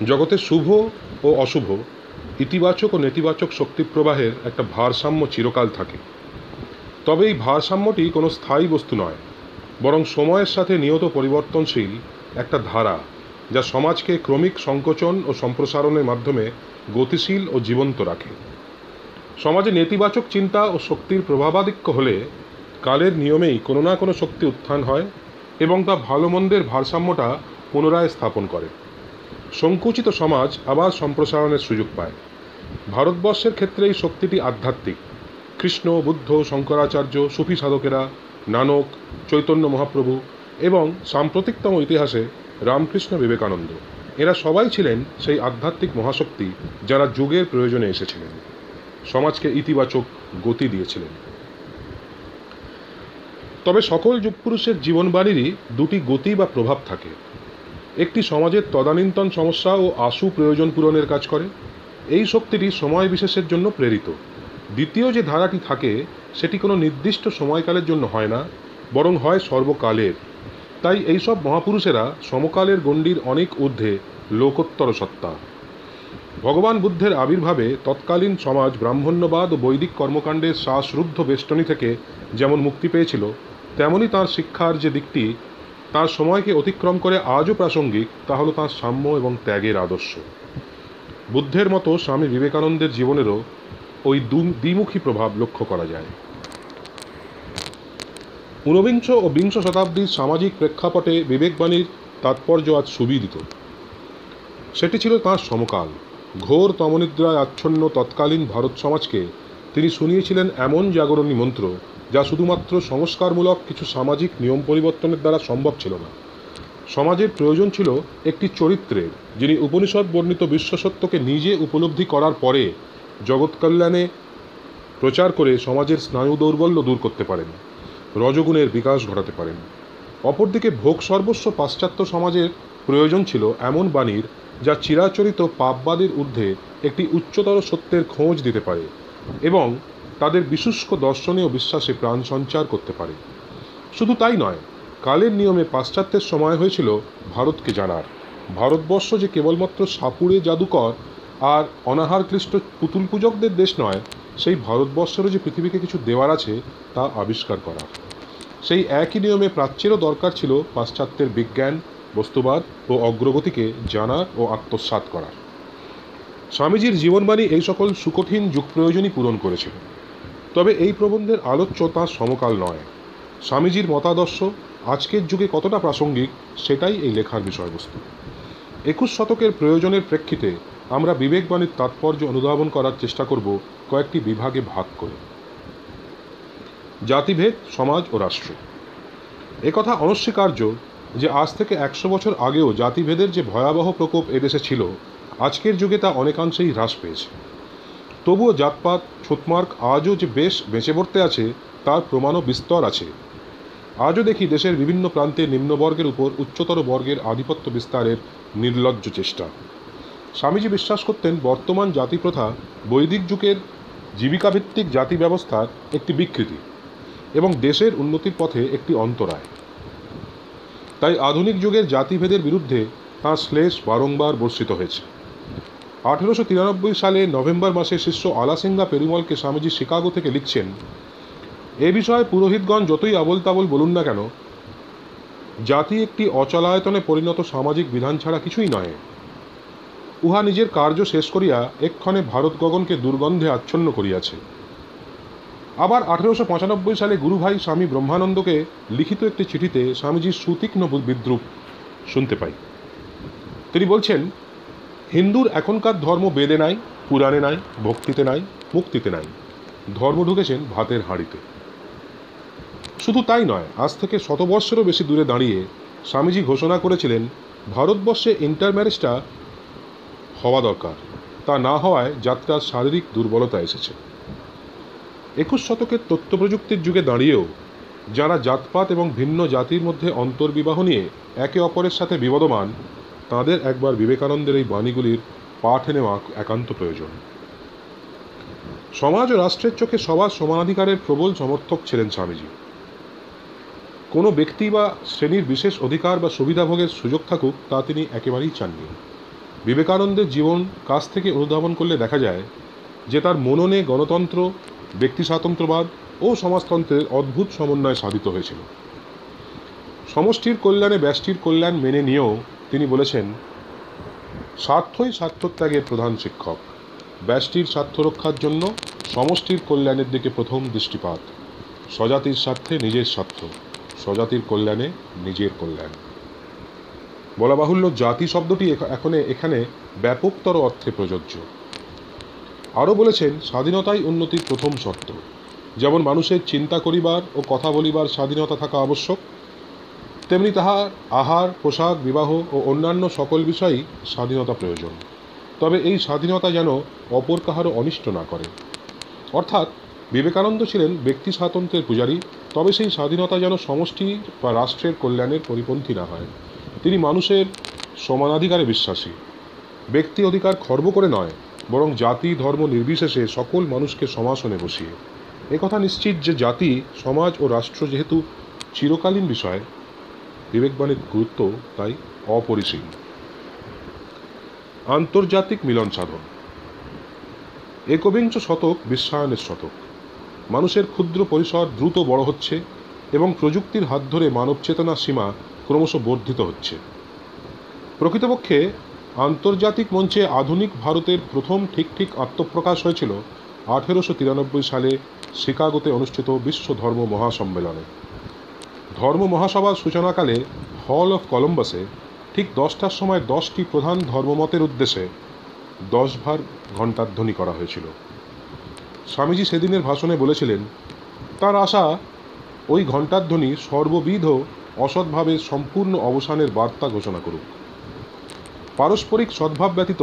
জগতের শুভ ও অশুভ, ইতিবাচক ও নেতিবাচক শক্তি প্রবাহের একটা ভারসাম্য চিরকাল থাকে। তবে এই ভারসাম্যটি কোনো স্থায়ী বস্তু নয়, বরং সময়ের সাথে নিয়ত পরিবর্তনশীল একটা ধারা, যা সমাজকে ক্রমিক সংকোচন ও সম্প্রসারণের মাধ্যমে গতিশীল ও জীবন্ত রাখে। সমাজে নেতিবাচক চিন্তা ও শক্তির প্রভাবাধিক্য হলে কালের নিয়মেই কোনো না কোনো শক্তি উত্থান হয় এবং তা ভালো মন্দের ভারসাম্যটা পুনরায় স্থাপন করে। সংকুচিত সমাজ আবার সম্প্রসারণের সুযোগ পায়। ভারতবর্ষের ক্ষেত্রে এই শক্তিটি আধ্যাত্মিক। কৃষ্ণ, বুদ্ধ, শঙ্করাচার্য, সুফি সাধকেরা, নানক, চৈতন্য মহাপ্রভু এবং সাম্প্রতিকতম ইতিহাসে রামকৃষ্ণ, বিবেকানন্দ, এরা সবাই ছিলেন সেই আধ্যাত্মিক মহাশক্তি যারা যুগের প্রয়োজনে এসেছিলেন, সমাজকে ইতিবাচক গতি দিয়েছিলেন। তবে সকল যুগপুরুষের জীবনবাণীরই দুটি গতি বা প্রভাব থাকে। একটি সমাজের তদানীন্তন সমস্যা ও আশু প্রয়োজন পূরণের কাজ করে, এই শক্তিটি সময় বিশেষের জন্য প্রেরিত। দ্বিতীয় যে ধারাটি থাকে সেটি কোনো নির্দিষ্ট সময়কালের জন্য হয় না, বরং হয় সর্বকালের। তাই এইসব মহাপুরুষেরা সমকালের গণ্ডির অনেক ঊর্ধ্বে লোকোত্তর সত্তা। ভগবান বুদ্ধের আবির্ভাবে তৎকালীন সমাজ ব্রাহ্মণ্যবাদ ও বৈদিক কর্মকাণ্ডের শ্বাসরুদ্ধ বেষ্টনী থেকে যেমন মুক্তি পেয়েছিল, তেমনই তাঁর শিক্ষার যে দিকটি তাঁর সময়কে অতিক্রম করে আজও প্রাসঙ্গিক, তা হলো তাঁর সাম্য এবং ত্যাগের আদর্শ। বুদ্ধের মতো স্বামী বিবেকানন্দের জীবনেরও ওই দ্বিমুখী প্রভাব লক্ষ্য করা যায়। ঊনবিংশ ও বিংশ শতাব্দীর সামাজিক প্রেক্ষাপটে বিবেকবাণীর তাৎপর্য আজ সুবিদিত। সেটি ছিল তাঁর সমকাল। ঘোর তমনিদ্রায় আচ্ছন্ন তৎকালীন ভারত সমাজকে তিনি শুনিয়েছিলেন এমন জাগরণী মন্ত্র, যা শুধুমাত্র সংস্কারমূলক কিছু সামাজিক নিয়ম পরিবর্তনের দ্বারা সম্ভব ছিল না। সমাজের প্রয়োজন ছিল একটি চরিত্রের, যিনি উপনিষদ বর্ণিত বিশ্বসত্যকে নিজে উপলব্ধি করার পরে জগৎ কল্যাণে প্রচার করে সমাজের স্নায়ু দৌর্বল্য দূর করতে পারেন, রজগুণের বিকাশ ঘটাতে পারেন। অপরদিকে ভোগ সর্বস্ব পাশ্চাত্য সমাজের প্রয়োজন ছিল এমন বাণীর, যা চিরাচরিত পাপবাদের ঊর্ধ্বে একটি উচ্চতর সত্যের খোঁজ দিতে পারে এবং তাদের বিশুষ্ক দর্শনীয় বিশ্বাসে প্রাণ সঞ্চার করতে পারে। শুধু তাই নয়, কালের নিয়মে পাশ্চাত্যের সময় হয়েছিল ভারতকে জানার। ভারতবর্ষ যে কেবলমাত্র সাপুড়ে জাদুকর আর অনাহার ক্লিষ্ট পুতুল পূজকদের দেশ নয়, সেই ভারতবর্ষেরও যে পৃথিবীকে কিছু দেওয়ার আছে তা আবিষ্কার করা। সেই একই নিয়মে প্রাচ্যেরও দরকার ছিল পাশ্চাত্যের বিজ্ঞান, বস্তুবাদ ও অগ্রগতিকে জানার ও আত্মসাৎ করার। স্বামীজির জীবনবাণী এই সকল সুকঠিন যুগ প্রয়োজনই পূরণ করেছিল। তবে এই প্রবন্ধের আলোচ্য তাঁর সমকাল নয়। স্বামীজির মতাদর্শ আজকের যুগে কতটা প্রাসঙ্গিক, সেটাই এই লেখার বিষয়বস্তু। 21 শতকের প্রয়োজনের প্রেক্ষিতে আমরা বিবেকবাণীর তাৎপর্য অনুধাবন করার চেষ্টা করব কয়েকটি বিভাগে ভাগ করে। জাতিভেদ, সমাজ ও রাষ্ট্র। একথা অনস্বীকার্য যে আজ থেকে 100 বছর আগেও জাতিভেদের যে ভয়াবহ প্রকোপ এদেশে ছিল, আজকের যুগে তা অনেকাংশেই হ্রাস পেয়েছে। তবুও জাতপাত, ছুতমার্ক আজও যে বেশ বেঁচে পড়তে আছে, তার প্রমাণও বিস্তর আছে। আজও দেখি দেশের বিভিন্ন প্রান্তে নিম্নবর্গের উপর উচ্চতর বর্গের আধিপত্য বিস্তারের নির্লজ্জ চেষ্টা। স্বামীজি বিশ্বাস করতেন বর্তমান জাতিপ্রথা বৈদিক যুগের জীবিকাভিত্তিক জাতি ব্যবস্থার একটি বিকৃতি এবং দেশের উন্নতির পথে একটি অন্তরায়। তাই আধুনিক যুগের জাতিভেদের বিরুদ্ধে তাঁর শ্লেষ বারংবার বর্ষিত হয়েছে। 1893 সালে নভেম্বর মাসে শিষ্য আলাসিঙ্গা পেরুমলকে স্বামীজি শিকাগো থেকে লিখছেন, এ বিষয়ে পুরোহিতগণ যতই আবোল তাবোল বলুন না কেন, জাতি একটি অচলায়তনে পরিণত সামাজিক বিধান ছাড়া কিছুই নয়। উহা নিজের কার্য শেষ করিয়া এক্ষণে ভারত গগনকে দুর্গন্ধে আচ্ছন্ন করিয়াছে। আবার 1895 সালে গুরুভাই স্বামী ব্রহ্মানন্দকে লিখিত একটি চিঠিতে স্বামীজির সুতীক্ষ্ণ বিদ্রূপ শুনতে পাই। তিনি বলছেন, হিন্দুর এখনকার ধর্ম বেদে নাই, পুরাণে নাই, ভক্তিতে নাই, মুক্তিতে নাই, ধর্ম ঢুকেছেন ভাতের হাঁড়িতে। শুধু তাই নয়, আজ থেকে 100 বৎসরেরও বেশি দূরে দাঁড়িয়ে স্বামীজি ঘোষণা করেছিলেন ভারতবর্ষে ইন্টারম্যারেজটা হওয়া দরকার, তা না হওয়ায় যাত্রার শারীরিক দুর্বলতা এসেছে। 21 শতকের তথ্য প্রযুক্তির যুগে দাঁড়িয়েও যারা জাতপাত এবং ভিন্ন জাতির মধ্যে অন্তর্বিবাহ নিয়ে একে অপরের সাথে বিবদমান, তাদের একবার বিবেকানন্দের এই বাণীগুলির পাঠে নেওয়া একান্ত প্রয়োজন। সমাজ ও রাষ্ট্রের চোখে সবার সমানাধিকারের প্রবল সমর্থক ছিলেন স্বামীজি। কোনো ব্যক্তি বা শ্রেণীর বিশেষ অধিকার বা সুবিধাভোগের সুযোগ থাকুক, তা তিনি একেবারেই চাননি। বিবেকানন্দের জীবন কাছ থেকে অনুধাবন করলে দেখা যায় যে তার মননে গণতন্ত্র, ব্যক্তি স্বাতন্ত্র্যবাদ ও সমাজতন্ত্রের অদ্ভুত সমন্বয় সাধিত হয়েছিল। সমষ্টির কল্যাণে ব্যষ্টির কল্যাণ মেনে নিয়েও তিনি বলেছেন, স্বার্থই স্বার্থত্যাগের প্রধান শিক্ষক। ব্যষ্টির স্বার্থ রক্ষার জন্য সমষ্টির কল্যাণের দিকে প্রথম দৃষ্টিপাত। স্বজাতির স্বার্থে নিজের স্বার্থ, স্বজাতির কল্যাণে নিজের কল্যাণ। বলা বাহুল্য, জাতি শব্দটি এখানে ব্যাপকতর অর্থে প্রযোজ্য। আরও বলেছেন, স্বাধীনতাই উন্নতির প্রথম শর্ত। যেমন মানুষের চিন্তা করিবার ও কথা বলিবার স্বাধীনতা থাকা আবশ্যক, তেমনি তাহার আহার, পোশাক, বিবাহ ও অন্যান্য সকল বিষয়েই স্বাধীনতা প্রয়োজন। তবে এই স্বাধীনতা যেন অপর কাহারও অনিষ্ট না করে। অর্থাৎ বিবেকানন্দ ছিলেন ব্যক্তি স্বাতন্ত্র্যের পূজারী, তবে সেই স্বাধীনতা যেন সমষ্টি বা রাষ্ট্রের কল্যাণের পরিপন্থী না হয়। তিনি মানুষের সমানাধিকারে বিশ্বাসী। ব্যক্তি অধিকার খর্ব করে নয়, বরং জাতি ধর্ম নির্বিশেষে সকল মানুষকে সমাসনে বসিয়ে। একথা নিশ্চিত যে জাতি, সমাজ ও রাষ্ট্র যেহেতু চিরকালীন বিষয়, বিবেকবাণীর গুরুত্ব তাই অপরিসীম। আন্তর্জাতিক মিলন সাধন। একবিংশ শতক বিশ্বায়নের শতক। মানুষের ক্ষুদ্র পরিসর দ্রুত বড় হচ্ছে এবং প্রযুক্তির হাত ধরে মানব চেতনার সীমা ক্রমশ বর্ধিত হচ্ছে। প্রকৃতপক্ষে আন্তর্জাতিক মঞ্চে আধুনিক ভারতের প্রথম ঠিক আত্মপ্রকাশ হয়েছিল 1893 সালে শিকাগোতে অনুষ্ঠিত বিশ্ব ধর্ম মহাসম্মেলনে। ধর্ম মহাসভার সূচনাকালে হল অফ কলম্বাসে ঠিক 10টার সময় 10টি প্রধান ধর্মমতের উদ্দেশ্যে 10 বার ঘণ্টাধ্বনি করা হয়েছিল। স্বামীজি সেদিনের ভাষণে বলেছিলেন, তার আশা ওই ঘণ্টাধ্বনি সর্ববিধ অসৎভাবের সম্পূর্ণ অবসানের বার্তা ঘোষণা করুক। পারস্পরিক সদ্ভাব ব্যতীত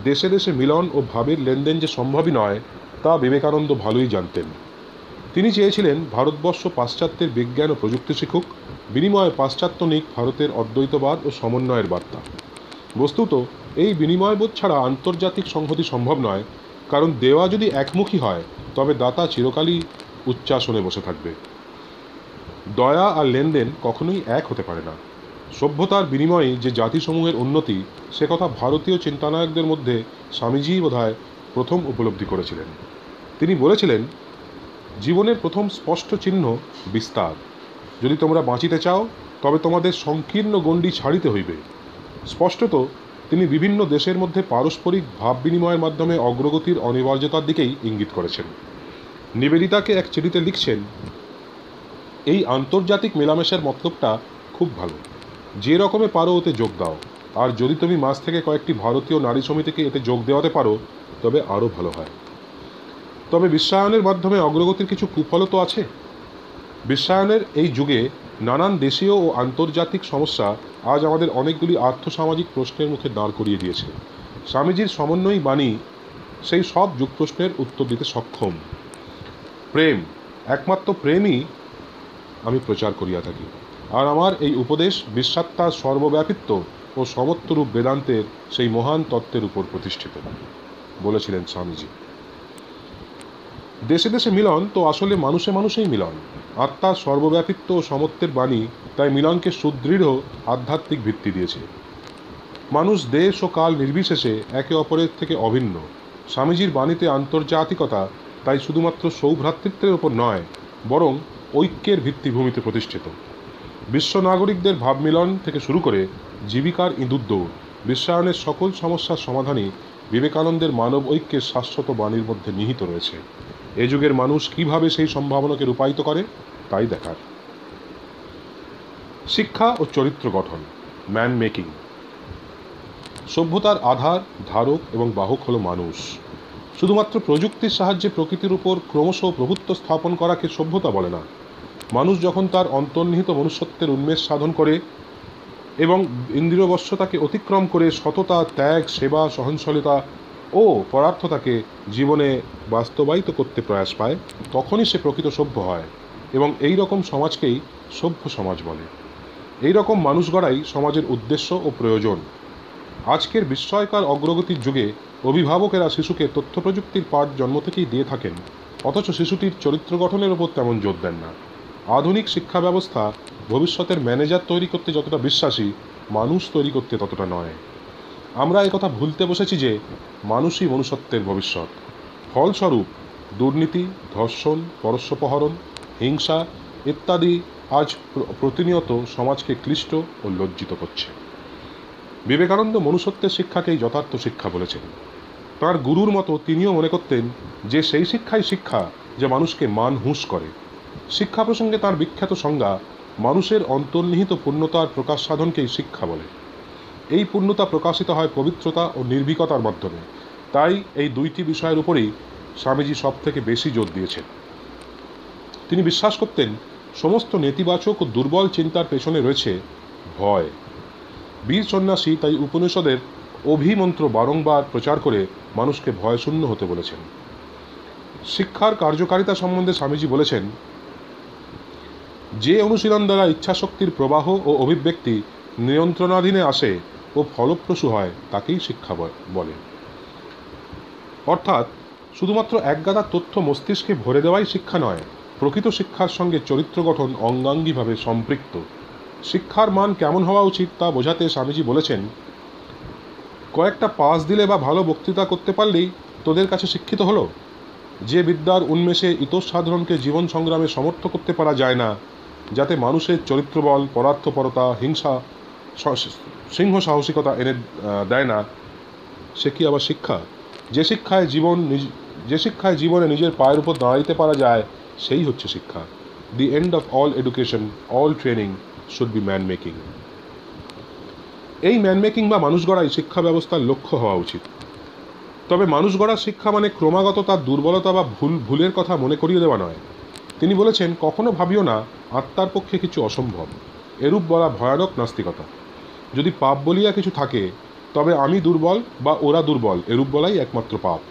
দেশে দেশে মিলন ও ভাবের লেনদেন যে সম্ভবই নয়, তা বিবেকানন্দ ভালোই জানতেন। তিনি চেয়েছিলেন ভারতবর্ষ পাশ্চাত্যের বিজ্ঞান ও প্রযুক্তি শিখুক, বিনিময়ে পাশ্চাত্য নিক ভারতের অদ্বৈতবাদ ও সমন্বয়ের বার্তা। বস্তুত এই বিনিময়বোধ ছাড়া আন্তর্জাতিক সংহতি সম্ভব নয়, কারণ দেওয়া যদি একমুখী হয় তবে দাতা চিরকালই উচ্চাসনে বসে থাকবে। দয়া আর লেনদেন কখনোই এক হতে পারে না। সভ্যতার বিনিময়ে যে জাতিসমূহের উন্নতি, সে কথা ভারতীয় চিন্তানায়কদের মধ্যে স্বামীজিই বোধহয় প্রথম উপলব্ধি করেছিলেন। তিনি বলেছিলেন, জীবনের প্রথম স্পষ্ট চিহ্ন বিস্তার। যদি তোমরা বাঁচিতে চাও তবে তোমাদের সংকীর্ণ গণ্ডি ছাড়িতে হইবে। স্পষ্টত তিনি বিভিন্ন দেশের মধ্যে পারস্পরিক ভাব বিনিময়ের মাধ্যমে অগ্রগতির অনিবার্যতার দিকেই ইঙ্গিত করেছেন। নিবেদিতাকে এক চিঠিতে লিখছেন, এই আন্তর্জাতিক মেলামেশার মতলবটা খুব ভালো, যে রকমে পারো ওতে যোগ দাও, আর যদি তুমি মাঝ থেকে কয়েকটি ভারতীয় নারী সমিতিকে এতে যোগ দেওয়াতে পারো তবে আরও ভালো হয়। তবে বিশ্বায়নের মাধ্যমে অগ্রগতির কিছু কুফলও তো আছে। বিশ্বায়নের এই যুগে নানান দেশীয় ও আন্তর্জাতিক সমস্যা আজ আমাদের অনেকগুলি আর্থসামাজিক প্রশ্নের মুখে দাঁড় করিয়ে দিয়েছে। স্বামীজির সমন্বয়ী বাণী সেই সব যুগ প্রশ্নের উত্তর দিতে সক্ষম। প্রেম, একমাত্র প্রেমই আমি প্রচার করিয়া থাকি, আর আমার এই উপদেশ বিশ্বাত্মার সর্বব্যাপিত্ব ও সমত্বরূপ বেদান্তের সেই মহান তত্ত্বের উপর প্রতিষ্ঠিত, বলেছিলেন স্বামীজি। দেশে দেশে মিলন তো আসলে মানুষে মানুষেই মিলন। আত্মার সর্বব্যাপিত্ব ও সমত্বের বাণী তাই মিলনকে সুদৃঢ় আধ্যাত্মিক ভিত্তি দিয়েছে। মানুষ দেশ ও কাল নির্বিশেষে একে অপরের থেকে অভিন্ন। স্বামীজির বাণীতে আন্তর্জাতিকতা তাই শুধুমাত্র সৌভ্রাতৃত্বের ওপর নয়, বরং ঐক্যের ভিত্তিভূমিতে প্রতিষ্ঠিত। বিশ্ব নাগরিকদের ভাবমিলন থেকে শুরু করে জীবিকার ইঁদুর দৌড়, বিশ্বায়নের সকল সমস্যার সমাধানই বিবেকানন্দের মানব ঐক্যের শাশ্বত বাণীর মধ্যে নিহিত রয়েছে। এ যুগের মানুষ কিভাবে সেই সম্ভাবনাকে রূপায়িত করে তাই দেখার। শিক্ষা ও চরিত্র গঠন, ম্যান মেকিং। সভ্যতার আধার, ধারক এবং বাহক হলো মানুষ। শুধুমাত্র প্রযুক্তির সাহায্যে প্রকৃতির উপর ক্রমশ প্রভুত্ব স্থাপন করাকে সভ্যতা বলে না। মানুষ যখন তার অন্তর্নিহিত মনুষ্যত্বের উন্মেষ সাধন করে এবং ইন্দ্রিয়বশ্যতাকে অতিক্রম করে সততা, ত্যাগ, সেবা, সহনশীলতা ও পরার্থতাকে জীবনে বাস্তবায়িত করতে প্রয়াস পায়, তখনই সে প্রকৃত সভ্য হয় এবং এই রকম সমাজকেই সভ্য সমাজ বলে। এই রকম মানুষ গড়াই সমাজের উদ্দেশ্য ও প্রয়োজন। আজকের বিস্ময়কর অগ্রগতির যুগে অভিভাবকেরা শিশুকে তথ্য প্রযুক্তির পাঠ জন্ম থেকেই দিয়ে থাকেন, অথচ শিশুটির চরিত্র গঠনের ওপর তেমন জোর দেন না। আধুনিক শিক্ষা ব্যবস্থা ভবিষ্যতের ম্যানেজার তৈরি করতে যতটা বিশ্বাসী, মানুষ তৈরি করতে ততটা নয়। আমরা একথা ভুলতে বসেছি যে মানুষই মনুষ্যত্বের ভবিষ্যৎ। ফলস্বরূপ দুর্নীতি, ধর্ষণ, পরস্যপহরণ, হিংসা ইত্যাদি আজ প্রতিনিয়ত সমাজকে ক্লিষ্ট ও লজ্জিত করছে। বিবেকানন্দ মনুষ্যত্বের শিক্ষাকেই যথার্থ শিক্ষা বলেছেন। তাঁর গুরুর মতো তিনিও মনে করতেন যে সেই শিক্ষাই শিক্ষা যা মানুষকে মান হুঁশ করে। শিক্ষা প্রসঙ্গে তাঁর বিখ্যাত সংজ্ঞা, মানুষের অন্তর্নিহিত পূর্ণতার প্রকাশ সাধনকেই শিক্ষা বলে। এই পূর্ণতা প্রকাশিত হয় পবিত্রতা ও নির্ভীকতার মাধ্যমে। তাই এই দুইটি বিষয়ের উপরেই স্বামীজি সব থেকে বেশি জোর দিয়েছেন। তিনি বিশ্বাস করতেন সমস্ত নেতিবাচক ও দুর্বল চিন্তার পেছনে রয়েছে ভয়। বীর সন্ন্যাসী তাই উপনিষদের অভিমন্ত্র বারংবার প্রচার করে মানুষকে ভয়শূন্য হতে বলেছেন। শিক্ষার কার্যকারিতা সম্বন্ধে স্বামীজি বলেছেন, যে অনুশীলন দ্বারা ইচ্ছাশক্তির প্রবাহ ও অভিব্যক্তি নিয়ন্ত্রণাধীনে আসে ও ফলপ্রসূ হয় তাকেই শিক্ষা বলে। অর্থাৎ শুধুমাত্র একগাদা তথ্য মস্তিষ্কে ভরে দেওয়াই শিক্ষা নয়, প্রকৃত শিক্ষার সঙ্গে চরিত্র গঠন অঙ্গাঙ্গিভাবে সম্পৃক্ত। শিক্ষার মান কেমন হওয়া উচিত তা বোঝাতে স্বামীজি বলেছেন, কয়েকটা পাস দিলে বা ভালো বক্তৃতা করতে পারলেই তোদের কাছে শিক্ষিত হলো। যে বিদ্যার উন্মেষে ইতঃসাধারণকে জীবন সংগ্রামে সমর্থ করতে পারা যায় না, যাতে মানুষের চরিত্রবল, পরার্থপরতা, হিংসা, সিংহ সাহসিকতা এনে দেয় না, সে কি আবার শিক্ষা? যে শিক্ষায় জীবনে নিজের পায়ের উপর দাঁড়াইতে পারা যায়, সেই হচ্ছে শিক্ষা। The end of all education, all training should be man making. এই ম্যান মেকিং বা মানুষ গড়াই শিক্ষা ব্যবস্থার লক্ষ্য হওয়া উচিত। তবে মানুষ গড়ার শিক্ষা মানে ক্রমাগত তার দুর্বলতা বা ভুলের কথা মনে করিয়ে দেওয়া নয়। তিনি বলেছেন, কখনো ভাবিও না আত্মার পক্ষে কিছু অসম্ভব। এরূপ বলা ভয়ানক নাস্তিকতা। যদি পাপ বলিয়া কিছু থাকে, তবে আমি দুর্বল বা ওরা দুর্বল এরূপ বলাই একমাত্র পাপ।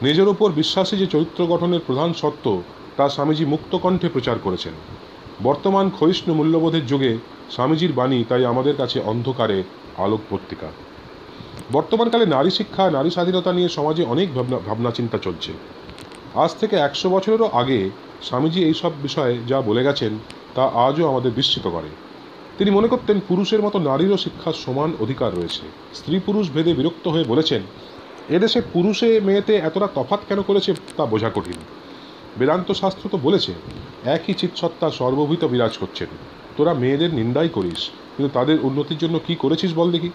নিজের ওপর বিশ্বাসী যে চরিত্র গঠনের প্রধান সত্য, তা স্বামীজি মুক্ত কণ্ঠে প্রচার করেছেন। বর্তমান ক্ষয়িষ্ণু মূল্যবোধের যুগে স্বামীজির বাণী তাই আমাদের কাছে অন্ধকারে আলোক পত্রিকা। বর্তমানকালে নারী শিক্ষা, নারী স্বাধীনতা নিয়ে সমাজে অনেক ভাবনা চিন্তা চলছে। আজ থেকে 100 বছরেরও আগে স্বামীজি এইসব বিষয়ে যা বলে গেছেন তা আজও আমাদের বিস্মিত করে। তিনি মনে করতেন পুরুষের মতো নারীরও শিক্ষার সমান অধিকার রয়েছে। স্ত্রী পুরুষ ভেদে বিরক্ত হয়ে বলেছেন, এদেশে পুরুষে মেয়েতে এতটা তফাৎ কেন করেছে তা বোঝা কঠিন। বেদান্ত শাস্ত্র তো বলেছে, একই চিৎসত্তা সর্বভূত বিরাজ করছেন। তোরা মেয়েদের নিন্দাই করিস, কিন্তু তাদের উন্নতির জন্য কি করেছিস বল দেখি।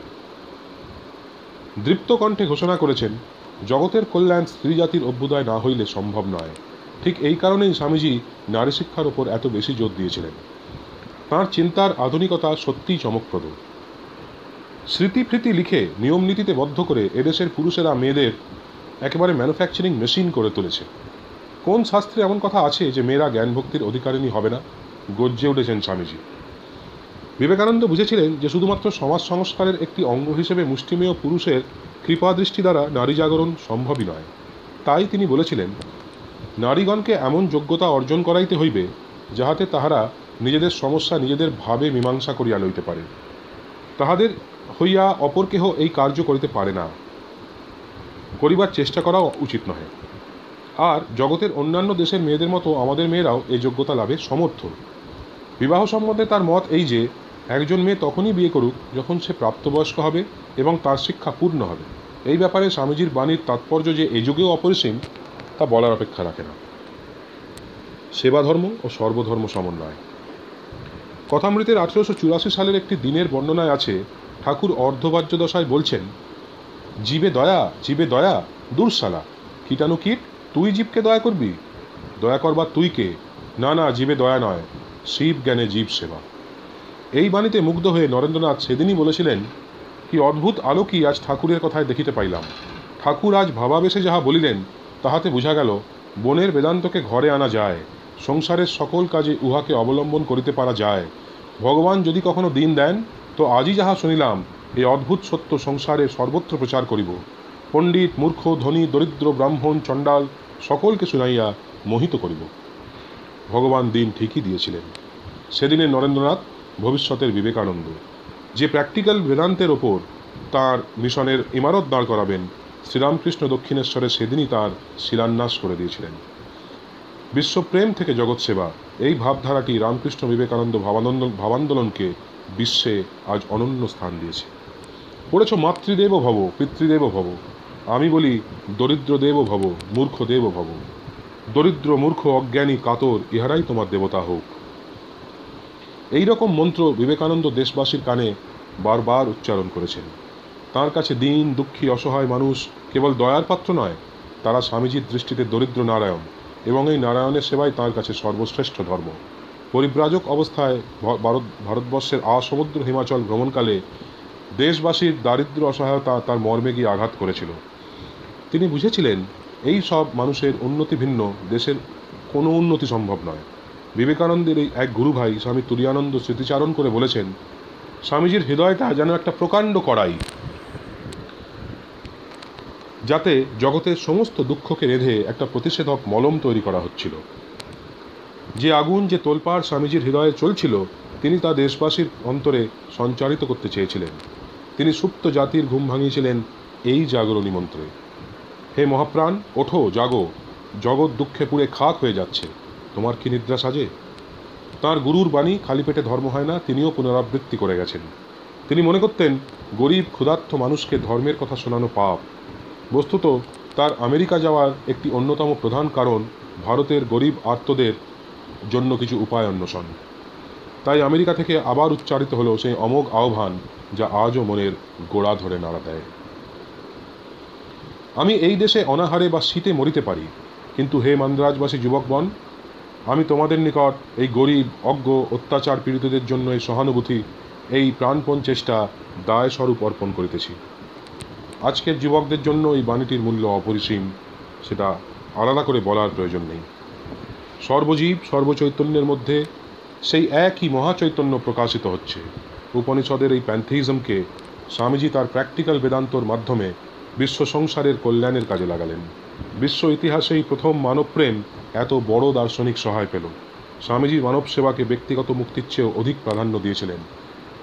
দৃপ্ত কণ্ঠে ঘোষণা করেছেন, জগতের কল্যাণ স্ত্রী জাতির অভ্যুদয় না হইলে সম্ভব নয়। ঠিক এই কারণেই স্বামীজি নারী শিক্ষার ওপর এত বেশি জোর দিয়েছিলেন। তাঁর চিন্তার আধুনিকতা সত্যিই চমকপ্রদ। স্মৃতিফৃতি লিখে নিয়ম নীতিতে বদ্ধ করে এদেশের পুরুষেরা মেয়েদের একেবারে ম্যানুফ্যাকচারিং মেশিন করে তুলেছে। কোন শাস্ত্রে এমন কথা আছে যে মেয়েরা জ্ঞান ভক্তির অধিকারিণী হবে না? গর্জে উঠেছেন স্বামীজি। বিবেকানন্দ বুঝেছিলেন যে শুধুমাত্র সমাজ সংস্কারের একটি অঙ্গ হিসেবে মুষ্টিমেয় পুরুষের কৃপাদৃষ্টি দ্বারা নারী জাগরণ সম্ভবই নয়। তাই তিনি বলেছিলেন, নারীগণকে এমন যোগ্যতা অর্জন করাইতে হইবে যাহাতে তাহারা নিজেদের সমস্যা নিজেদের ভাবে মীমাংসা করিয়া লইতে পারে। তাহাদের হইয়া অপর কেহ এই কার্য করিতে পারে না, করিবার চেষ্টা করাও উচিত নহে। আর জগতের অন্যান্য দেশের মেয়েদের মতো আমাদের মেয়েরাও এই যোগ্যতা লাভে সমর্থ। বিবাহ সম্বন্ধে তার মত এই যে, একজন মেয়ে তখনই বিয়ে করুক যখন সে প্রাপ্তবয়স্ক হবে এবং তার শিক্ষা পূর্ণ হবে। এই ব্যাপারে স্বামীজির বাণীর তাৎপর্য যে এই যুগেও অপরিসীম তা বলার অপেক্ষা রাখে না। সেবা ধর্ম ও সর্বধর্ম সমন্বয়। কথামৃতের 1884 সালের একটি দিনের বর্ণনায় আছে, ঠাকুর অর্ধবাহ্য দশায় বলছেন, জীবে দয়া, জীবে দয়া, দূরশালা কীটাণু কীট, তুই জীবকে দয়া করবি? দয়া করবার তুই কে? না না, জীবে দয়া নয়, শিব জ্ঞানে জীব সেবা। এই বাণীতে মুগ্ধ হয়ে নরেন্দ্রনাথ সেদিনই বলেছিলেন, কি অদ্ভুত আলোকই আজ ঠাকুরের কথায় দেখিতে পাইলাম। ঠাকুর আজ ভাবাবেশে যাহা বলিলেন তাহাতে বোঝা গেল বনের বেদান্তকে ঘরে আনা যায়, সংসারের সকল কাজে উহাকে অবলম্বন করিতে পারা যায়। ভগবান যদি কখনো দিন দেন তো আজই যাহা শুনিলাম এই অদ্ভুত সত্য সংসারে সর্বত্র প্রচার করিব। পণ্ডিত, মূর্খ, ধনী, দরিদ্র, ব্রাহ্মণ, চণ্ডাল সকলকে শুনাইয়া মোহিত করিব। ভগবান দিন ঠিকই দিয়েছিলেন। সেদিনের নরেন্দ্রনাথ ভবিষ্যতের বিবেকানন্দ, যে প্র্যাকটিক্যাল বেদান্তের ওপর তাঁর মিশনের ইমারত দাঁড় করাবেন, শ্রীরামকৃষ্ণ দক্ষিণেশ্বরে সেদিনই তাঁর শিলান্যাস করে দিয়েছিলেন। বিশ্বপ্রেম থেকে জগৎ সেবা, এই ভাবধারাটি রামকৃষ্ণ বিবেকানন্দ ভাবান্দোলনকে বিশ্বে আজ অনন্য স্থান দিয়েছে। পড়েছ মাতৃদেব ভব, পিতৃদেব ভব। আমি বলি দরিদ্র দেব ভব, মূর্খ দেব ভব। দরিদ্র, মূর্খ, অজ্ঞানী, কাতর ইহারাই তোমার দেবতা হোক। এই রকম মন্ত্র বিবেকানন্দ দেশবাসীর কানে বারবার উচ্চারণ করেছেন। তাঁর কাছে দীন, দুঃখী, অসহায় মানুষ কেবল দয়ার পাত্র নয়, তারা স্বামীজির দৃষ্টিতে দরিদ্র নারায়ণ, এবং এই নারায়ণের সেবাই তাঁর কাছে সর্বশ্রেষ্ঠ ধর্ম। পরিব্রাজক অবস্থায় ভারতবর্ষের আসমুদ্র হিমাচল ভ্রমণকালে দেশবাসীর দারিদ্র অসহায়তা তার মর্মে গিয়ে আঘাত করেছিল। তিনি বুঝেছিলেন এই সব মানুষের উন্নতি ভিন্ন, দেশের কোনো উন্নতি সম্ভব নয়। বিবেকানন্দের এই এক গুরুভাই স্বামী তুরীয়ানন্দ স্মৃতিচারণ করে বলেছেন, স্বামীজির হৃদয়টা যেন একটা প্রকাণ্ড কড়াই, যাতে জগতের সমস্ত দুঃখকে রেঁধে একটা প্রতিষেধক মলম তৈরি করা হচ্ছিল। যে আগুন, যে তোলপাড় স্বামীজির হৃদয়ে চলছিল, তিনি তা দেশবাসীর অন্তরে সঞ্চারিত করতে চেয়েছিলেন। তিনি সুপ্ত জাতির ঘুম ভাঙিয়েছিলেন এই জাগরণী মন্ত্রে। হে মহাপ্রাণ, ওঠো, জাগো, জগৎ দুঃখে পুড়ে খাক হয়ে যাচ্ছে, তোমার কি নিদ্রা সাজে? তাঁর গুরুর বাণী খালি পেটে ধর্ম হয় না, তিনিও পুনরাবৃত্তি করে গেছেন। তিনি মনে করতেন গরিব ক্ষুধার্ত মানুষকে ধর্মের কথা শোনানো পাপ। বস্তুত তার আমেরিকা যাওয়ার একটি অন্যতম প্রধান কারণ ভারতের গরিব আর্তদের জন্য কিছু উপায় অন্বেষণ। তাই আমেরিকা থেকে আবার উচ্চারিত হলো সেই অমোঘ আহ্বান, যা আজও মনের গোড়া ধরে নাড়া দেয়। আমি এই দেশে অনাহারে বা শীতে মরিতে পারি, কিন্তু হে মান্দ্রাজবাসী যুবকগণ, আমি তোমাদের নিকট এই গরিব, অজ্ঞ, অত্যাচার পীড়িতদের জন্য এই সহানুভূতি, এই প্রাণপণ চেষ্টা দায়স্বরূপ অর্পণ করিতেছি। আজকের যুবকদের জন্য এই বাণীটির মূল্য অপরিসীম, সেটা আলাদা করে বলার প্রয়োজন নেই। সর্বজীব, সর্বচৈতন্যের মধ্যে সেই একই মহাচৈতন্য প্রকাশিত হচ্ছে। উপনিষদের এই প্যান্থিজমকে স্বামীজি তার প্র্যাকটিক্যাল বেদান্তর মাধ্যমে বিশ্ব সংসারের কল্যাণের কাজে লাগালেন। বিশ্ব ইতিহাসেই প্রথম মানবপ্রেম এত বড় দার্শনিক সহায় পেল। স্বামীজি মানব সেবাকে ব্যক্তিগত মুক্তির চেয়েও অধিক প্রাধান্য দিয়েছিলেন।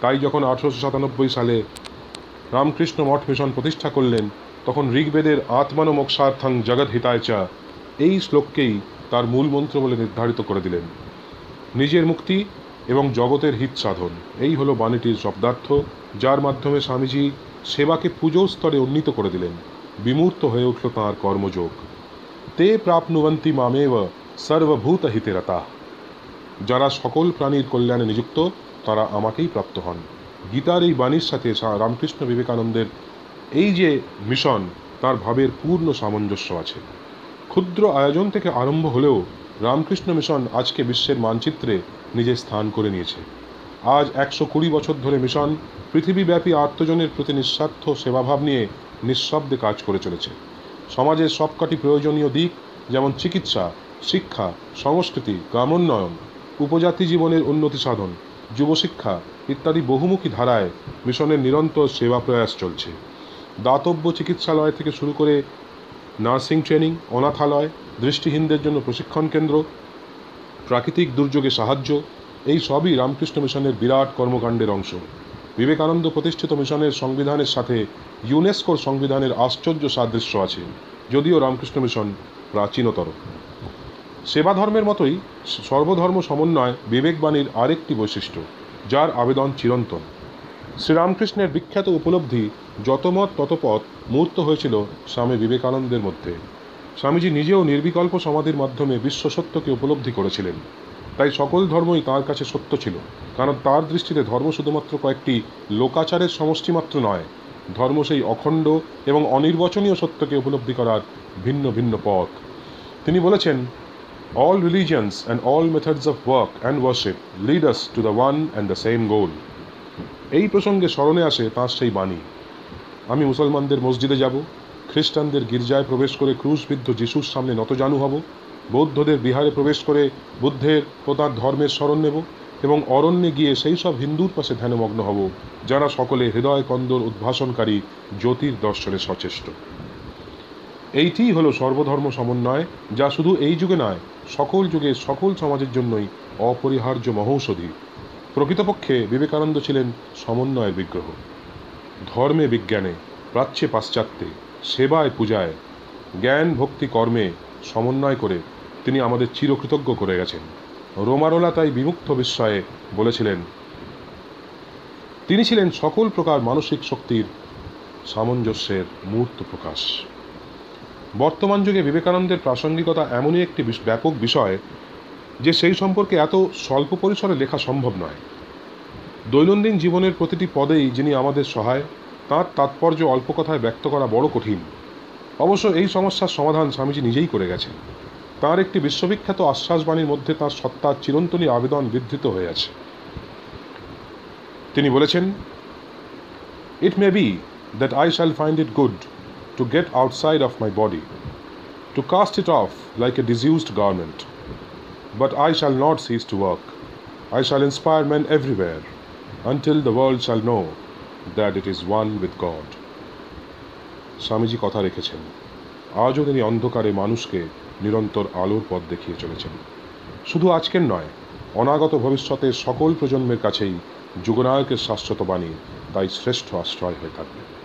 তাই যখন 1897 সালে রামকৃষ্ণ মঠ মিশন প্রতিষ্ঠা করলেন, তখন ঋগ্বেদের আত্মানো মোক্ষার্থং জগৎ হিতায় চা এই শ্লোককেই তার মূল মন্ত্র বলে নির্ধারিত করে দিলেন। নিজের মুক্তি এবং জগতের হিত সাধন, এই হলো বাণীটির শব্দার্থ, যার মাধ্যমে স্বামীজি সেবাকে পুজোর স্তরে উন্নীত করে দিলেন। বিমূর্ত হয়ে উঠল তাঁর কর্মযোগ। তে প্রাপ্নুবন্তি মামেব সর্বভূত হিতে রতা। যারা সকল প্রাণীর কল্যাণে নিযুক্ত, তারা আমাকেই প্রাপ্ত হন। গীতার এই বাণীর সাথে রামকৃষ্ণ বিবেকানন্দের এই যে মিশন, তার ভাবের পূর্ণ সামঞ্জস্য আছে। ক্ষুদ্র আয়োজন থেকে আরম্ভ হলেও রামকৃষ্ণ মিশন আজকে বিশ্বের মানচিত্রে নিজের স্থান করে নিয়েছে। আজ 120 বছর ধরে মিশন পৃথিবীব্যাপী আত্মজনের প্রতি নিঃস্বার্থ সেবাভাব নিয়ে নিঃশব্দে কাজ করে চলেছে। সমাজের সবকটি প্রয়োজনীয় দিক, যেমন চিকিৎসা, শিক্ষা, সংস্কৃতি, গ্রামোন্নয়ন, উপজাতি জীবনের উন্নতি সাধন, যুবশিক্ষা ইত্যাদি বহুমুখী ধারায় মিশনের নিরন্তর সেবা প্রয়াস চলছে। দাতব্য চিকিৎসালয় থেকে শুরু করে নার্সিং ট্রেনিং, অনাথালয়, দৃষ্টিহীনদের জন্য প্রশিক্ষণ কেন্দ্র, প্রাকৃতিক দুর্যোগে সাহায্য, এই সবই রামকৃষ্ণ মিশনের বিরাট কর্মকাণ্ডের অংশ। বিবেকানন্দ প্রতিষ্ঠিত মিশনের সংবিধানের সাথে ইউনেস্কোর সংবিধানের আশ্চর্য সাদৃশ্য আছে, যদিও রামকৃষ্ণ মিশন প্রাচীনতর। সেবা ধর্মের মতোই সর্বধর্ম সমন্বয় বিবেকবাণীর আরেকটি বৈশিষ্ট্য, যার আবেদন চিরন্তন। শ্রীরামকৃষ্ণের বিখ্যাত উপলব্ধি যত মত তত পথ মূর্ত হয়েছিল স্বামী বিবেকানন্দের মধ্যে। স্বামীজি নিজেও নির্বিকল্প সমাধির মাধ্যমে বিশ্ব সত্যকে উপলব্ধি করেছিলেন। তাই সকল ধর্মই তাঁর কাছে সত্য ছিল, কারণ তার দৃষ্টিতে ধর্ম শুধুমাত্র কয়েকটি লোকাচারের সমষ্টিমাত্র নয়, ধর্ম সেই অখণ্ড এবং অনির্বচনীয় সত্যকে উপলব্ধি করার ভিন্ন ভিন্ন পথ। তিনি বলেছেন, all religions and all methods of work and worship lead us to the one and the same goal. এই প্রসঙ্গে স্মরণে আসে তাঁর সেই বাণী, আমি মুসলমানদের মসজিদে যাব, খ্রিস্টানদের গির্জায় প্রবেশ করে ক্রুশবিদ্ধ যিশুর সামনে নতজানু হব, বৌদ্ধদের বিহারে প্রবেশ করে বুদ্ধের ও তাঁর ধর্মের স্মরণ নেব, এবং অরণ্যে গিয়ে সেই সব হিন্দুর পাশে ধ্যানমগ্ন হব, যারা সকলে হৃদয় কন্দর উদ্ভাসনকারী জ্যোতির দর্শনে সচেষ্ট। এইটিই হলো সর্বধর্ম সমন্বয়, যা শুধু এই যুগে নয়, সকল যুগে সকল সমাজের জন্যই অপরিহার্য মহৌষধি। প্রকৃতপক্ষে বিবেকানন্দ ছিলেন সমন্বয়ের বিগ্রহ। ধর্মে বিজ্ঞানে, প্রাচ্যে পাশ্চাত্যে, সেবায় পূজায়, জ্ঞান ভক্তি কর্মে সমন্বয় করে তিনি আমাদের চিরকৃতজ্ঞ করে গেছেন। রোমারোলা তাই বিমুক্ত বিস্ময়ে বলেছিলেন, তিনি ছিলেন সকল প্রকার মানসিক শক্তির সামঞ্জস্যের মূর্ত প্রকাশ। বর্তমান যুগে বিবেকানন্দের প্রাসঙ্গিকতা এমনই একটি ব্যাপক বিষয় যে সেই সম্পর্কে এত স্বল্প পরিসরে লেখা সম্ভব নয়। দৈনন্দিন জীবনের প্রতিটি পদেই যিনি আমাদের সহায়, তাঁর তাৎপর্য অল্প কথায় ব্যক্ত করা বড় কঠিন। অবশ্য এই সমস্যার সমাধান স্বামীজি নিজেই করে গেছেন। তাঁর একটি বিশ্ববিখ্যাত আশ্বাসবাণীর মধ্যে তাঁর সত্তার চিরন্তনী আবেদন বিধৃত হয়ে আছে। তিনি বলেছেন, "It may be that I shall find it good to get outside of my body, to cast it off like a disused garment. But I shall not cease to work. I shall inspire men everywhere until the world shall know that it is one with God." Swamiji কথা রেখেছেন। আজও তিনি অন্ধকারে মানুষকে নিরন্তর আলোর পথ দেখিয়ে চলেছেন। শুধু আজকের নয়, অনাগত ভবিষ্যতের সকল প্রজন্মের কাছেই যুগনায়কের শাশ্বত বাণী তাই শ্রেষ্ঠ আশ্রয় হয়ে থাকবে।